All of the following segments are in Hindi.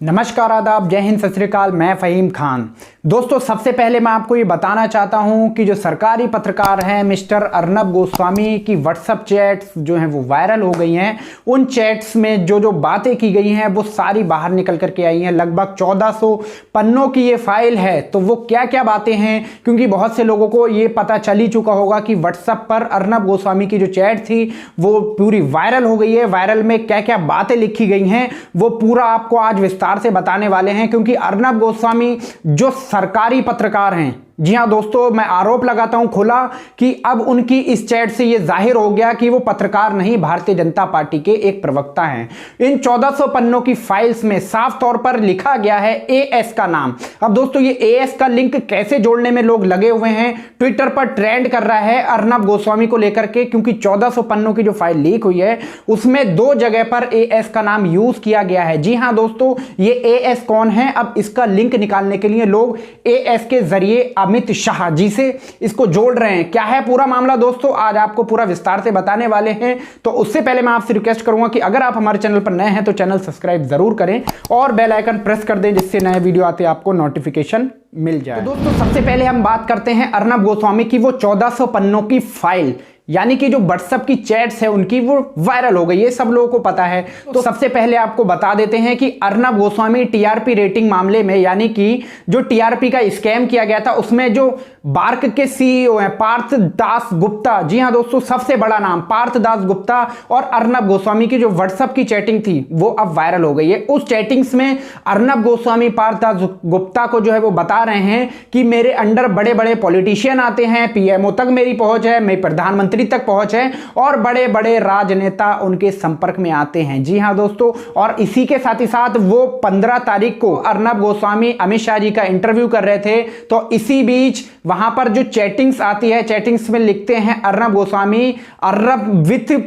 नमस्कार, आदाब, जय हिंद, सत श्री अकाल। मैं फ़हीम खान। दोस्तों, सबसे पहले मैं आपको ये बताना चाहता हूँ कि जो सरकारी पत्रकार हैं मिस्टर अर्नब गोस्वामी की व्हाट्सएप चैट्स जो हैं वो वायरल हो गई हैं। उन चैट्स में जो जो बातें की गई हैं वो सारी बाहर निकल करके आई हैं। लगभग 1400 पन्नों की ये फाइल है। तो वो क्या क्या बातें हैं, क्योंकि बहुत से लोगों को ये पता चल ही चुका होगा कि व्हाट्सएप पर अर्नब गोस्वामी की जो चैट थी वो पूरी वायरल हो गई है। वायरल में क्या क्या बातें लिखी गई हैं वो पूरा आपको आज विस्तार से बताने वाले हैं, क्योंकि अर्नब गोस्वामी जो सरकारी पत्रकार हैं, जी हां दोस्तों, मैं आरोप लगाता हूं खुला कि अब उनकी इस चैट से यह जाहिर हो गया कि वो पत्रकार नहीं, भारतीय जनता पार्टी के एक प्रवक्ता हैं। इन 1400 पन्नों की फाइल्स में साफ तौर पर लिखा गया है एएस का नाम। अब दोस्तों, ये एएस का लिंक कैसे जोड़ने में लोग लगे हुए हैं, ट्विटर पर ट्रेंड कर रहा है अर्नब गोस्वामी को लेकर के, क्योंकि 1400 पन्नों की जो फाइल लीक हुई है उसमें 2 जगह पर एएस का नाम यूज किया गया है। जी हां दोस्तों, ये एएस कौन है, अब इसका लिंक निकालने के लिए लोग एएस के जरिए अमित शाह जी से इसको जोड़ रहे हैं। क्या है पूरा मामला दोस्तों, आज आपको पूरा विस्तार से बताने वाले हैं। तो उससे पहले मैं आपसे रिक्वेस्ट करूंगा कि अगर आप हमारे चैनल पर नए हैं तो चैनल सब्सक्राइब जरूर करें और बेल आइकन प्रेस कर दें, जिससे नए वीडियो आते आपको नोटिफिकेशन मिल जाए। तो दोस्तों, सबसे पहले हम बात करते हैं अर्नब गोस्वामी की वो 1400 पन्नों की फाइल, यानी कि जो व्हाट्सएप की चैट्स है उनकी वो वायरल हो गई, ये सब लोगों को पता है। तो सबसे पहले आपको बता देते हैं कि अर्नब गोस्वामी टीआरपी रेटिंग मामले में, यानी कि जो टीआरपी का स्कैम किया गया था उसमें जो बार्क के सीईओ हैं पार्थ दास गुप्ता, जी हां दोस्तों, सबसे बड़ा नाम पार्थ दास गुप्ता, और अर्नब गोस्वामी की जो व्हाट्सएप की चैटिंग थी वो अब वायरल हो गई है। उस चैटिंग्स में अर्नब गोस्वामी पार्थ दास गुप्ता को जो है वो बता रहे हैं कि मेरे अंडर बड़े बड़े पॉलिटिशियन आते हैं, पीएमओ तक मेरी पहुंच है, मैं प्रधानमंत्री तक पहुंच है, और बड़े बड़े राजनेता उनके संपर्क में आते हैं। जी हां दोस्तों, और इसी के साथ ही साथ वो 15 तारीख को अर्नब गोस्वामी अमित शाह जी का इंटरव्यू कर रहे थे। तो इसी बीच वहां पर जो चैटिंग्स आती है, चैटिंग्स में लिखते हैं अर्नब गोस्वामी अर्नब विथ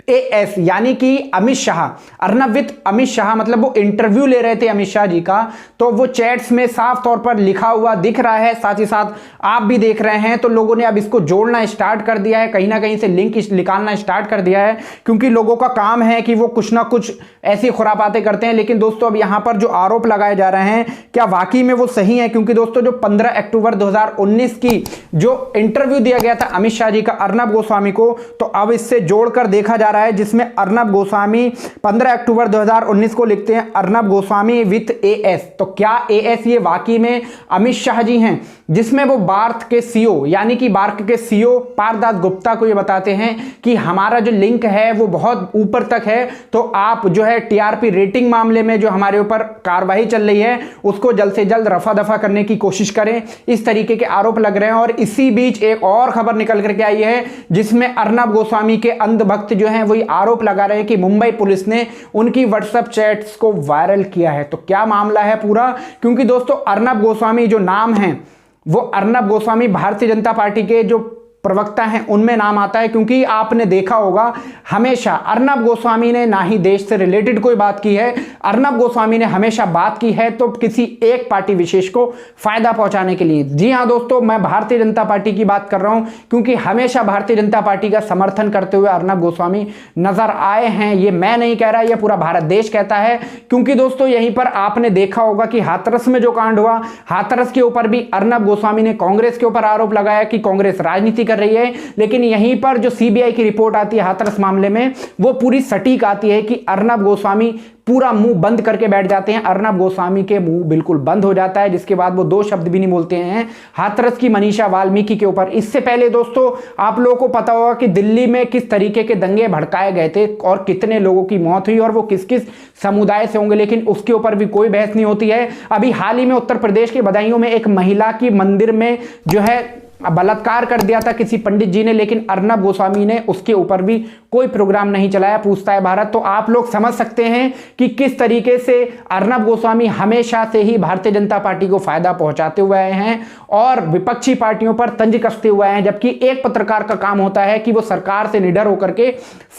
एएस, यानी कि अमित शाह, अर्नब विथ अमित शाह, मतलब वो इंटरव्यू ले रहे थे अमित शाह जी का। तो वो चैट्स में साफ तौर पर लिखा हुआ दिख रहा है, साथ ही साथ आप भी देख रहे हैं। तो लोगों ने अब इसको जोड़ना स्टार्ट कर दिया है, कहीं ना कहीं से लिंक निकालना स्टार्ट कर दिया है, क्योंकि लोगों का काम है कि वो कुछ ना कुछ ऐसी खुरापातें करते हैं। लेकिन दोस्तों, अब यहां पर जो आरोप लगाए जा रहे हैं क्या वाकई में वो सही है? क्योंकि दोस्तों, जो 15 अक्टूबर 2019 की जो इंटरव्यू दिया गया था अमित शाह जी का अर्नब गोस्वामी को, तो अब इससे जोड़कर देखा जा रहा है, जिसमें अर्नब गोस्वामी 15 अक्टूबर 2019 को लिखते हैं अर्नब गोस्वामी विथ एएस। तो क्या एएस ये वाकई में अमित शाह जी हैं? जिसमें वो बार्क के सीईओ, यानी कि बार्क के सीईओ पार्थ दास गुप्ता को ये बताते हैं कि हमारा जो लिंक है वो बहुत ऊपर तक है, तो आप जो है टीआरपी रेटिंग मामले में जो हमारे ऊपर कार्रवाई चल रही है उसको जल्द से जल्द रफा दफा करने की कोशिश करें। इस तरीके के आरोप लग रहे हैं। और इसी बीच एक और खबर निकल करके आई है, जिसमें अर्नब गोस्वामी के अंधभक्त जो हैं वही आरोप लगा रहे हैं कि मुंबई पुलिस ने उनकी व्हाट्सएप चैट्स को वायरल किया है। तो क्या मामला है पूरा, क्योंकि दोस्तों अर्नब गोस्वामी जो नाम है वो अर्नब गोस्वामी भारतीय जनता पार्टी के जो प्रवक्ता हैं उनमें नाम आता है। क्योंकि आपने देखा होगा हमेशा अर्नब गोस्वामी ने ना ही देश से रिलेटेड कोई बात की है, अर्नब गोस्वामी ने हमेशा बात की है तो किसी एक पार्टी विशेष को फायदा पहुंचाने के लिए। जी हां दोस्तों, मैं भारतीय जनता पार्टी की बात कर रहा हूं, क्योंकि हमेशा भारतीय जनता पार्टी का समर्थन करते हुए अर्नब गोस्वामी नजर आए हैं। ये मैं नहीं कह रहा, ये पूरा भारत देश कहता है। क्योंकि दोस्तों, यहीं पर आपने देखा होगा कि हाथरस में जो कांड हुआ, हाथरस के ऊपर भी अर्नब गोस्वामी ने कांग्रेस के ऊपर आरोप लगाया कि कांग्रेस राजनीति कर रही है। लेकिन यहीं पर जो सीबीआई की रिपोर्ट आती है हाथरस मामले में, वो पूरी सटीक आती है कि अर्नब गोस्वामी पूरा मुंह बंद करके बैठ जाते हैं। अर्नब गोस्वामी के मुंह बिल्कुल बंद हो जाता है, जिसके बाद वो 2 शब्द भी नहीं बोलते हैं हाथरस की मनीषा वाल्मीकि के ऊपर। इससे पहले दोस्तों, आप लोगों को पता होगा कि दिल्ली में किस तरीके के दंगे भड़काए गए थे और कितने लोगों की मौत हुई, और वो किस किस समुदाय से होंगे, लेकिन उसके ऊपर भी कोई बहस नहीं होती है। अभी हाल ही में उत्तर प्रदेश के बदायूं में एक महिला की मंदिर में जो है बलात्कार कर दिया था किसी पंडित जी ने, लेकिन अर्नब गोस्वामी ने उसके ऊपर भी कोई प्रोग्राम नहीं चलाया, पूछता है भारत। तो आप लोग समझ सकते हैं कि किस तरीके से अर्नब गोस्वामी हमेशा से ही भारतीय जनता पार्टी को फायदा पहुंचाते हुए आए हैं और विपक्षी पार्टियों पर तंज कसते हुए आए हैं। जबकि एक पत्रकार का काम होता है कि वो सरकार से निडर होकर के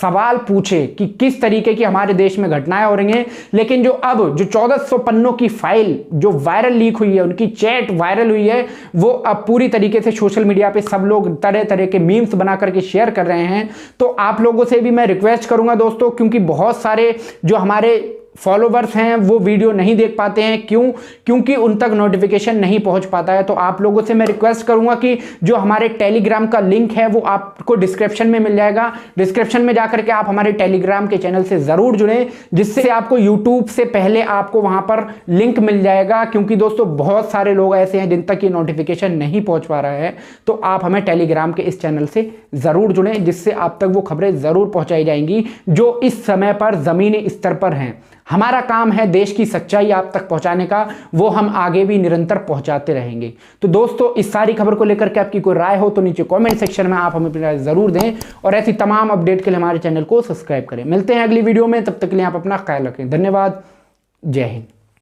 सवाल पूछे कि किस तरीके की हमारे देश में घटनाएं हो रही हैं। लेकिन जो अब जो 1400 पन्नों की फाइल जो वायरल लीक हुई है, उनकी चैट वायरल हुई है, वो अब पूरी तरीके से सोशल मीडिया पे सब लोग तरह तरह के मीम्स बना करके शेयर कर रहे हैं। तो आप लोगों से भी मैं रिक्वेस्ट करूंगा दोस्तों, क्योंकि बहुत सारे जो हमारे फॉलोवर्स हैं वो वीडियो नहीं देख पाते हैं। क्यों? क्योंकि उन तक नोटिफिकेशन नहीं पहुंच पाता है। तो आप लोगों से मैं रिक्वेस्ट करूंगा कि जो हमारे टेलीग्राम का लिंक है वो आपको डिस्क्रिप्शन में मिल जाएगा। डिस्क्रिप्शन में जाकर के आप हमारे टेलीग्राम के चैनल से जरूर जुड़ें, जिससे आपको यूट्यूब से पहले आपको वहां पर लिंक मिल जाएगा। क्योंकि दोस्तों बहुत सारे लोग ऐसे हैं जिन तक ये नोटिफिकेशन नहीं पहुंच पा रहा है। तो आप हमें टेलीग्राम के इस चैनल से जरूर जुड़ें, जिससे आप तक वो खबरें जरूर पहुंचाई जाएंगी जो इस समय पर जमीनी स्तर पर हैं। हमारा काम है देश की सच्चाई आप तक पहुंचाने का, वो हम आगे भी निरंतर पहुंचाते रहेंगे। तो दोस्तों इस सारी खबर को लेकर के आपकी कोई राय हो तो नीचे कमेंट सेक्शन में आप हमें अपनी राय जरूर दें, और ऐसी तमाम अपडेट के लिए हमारे चैनल को सब्सक्राइब करें। मिलते हैं अगली वीडियो में, तब तक के लिए आप अपना ख्याल रखें। धन्यवाद। जय हिंद।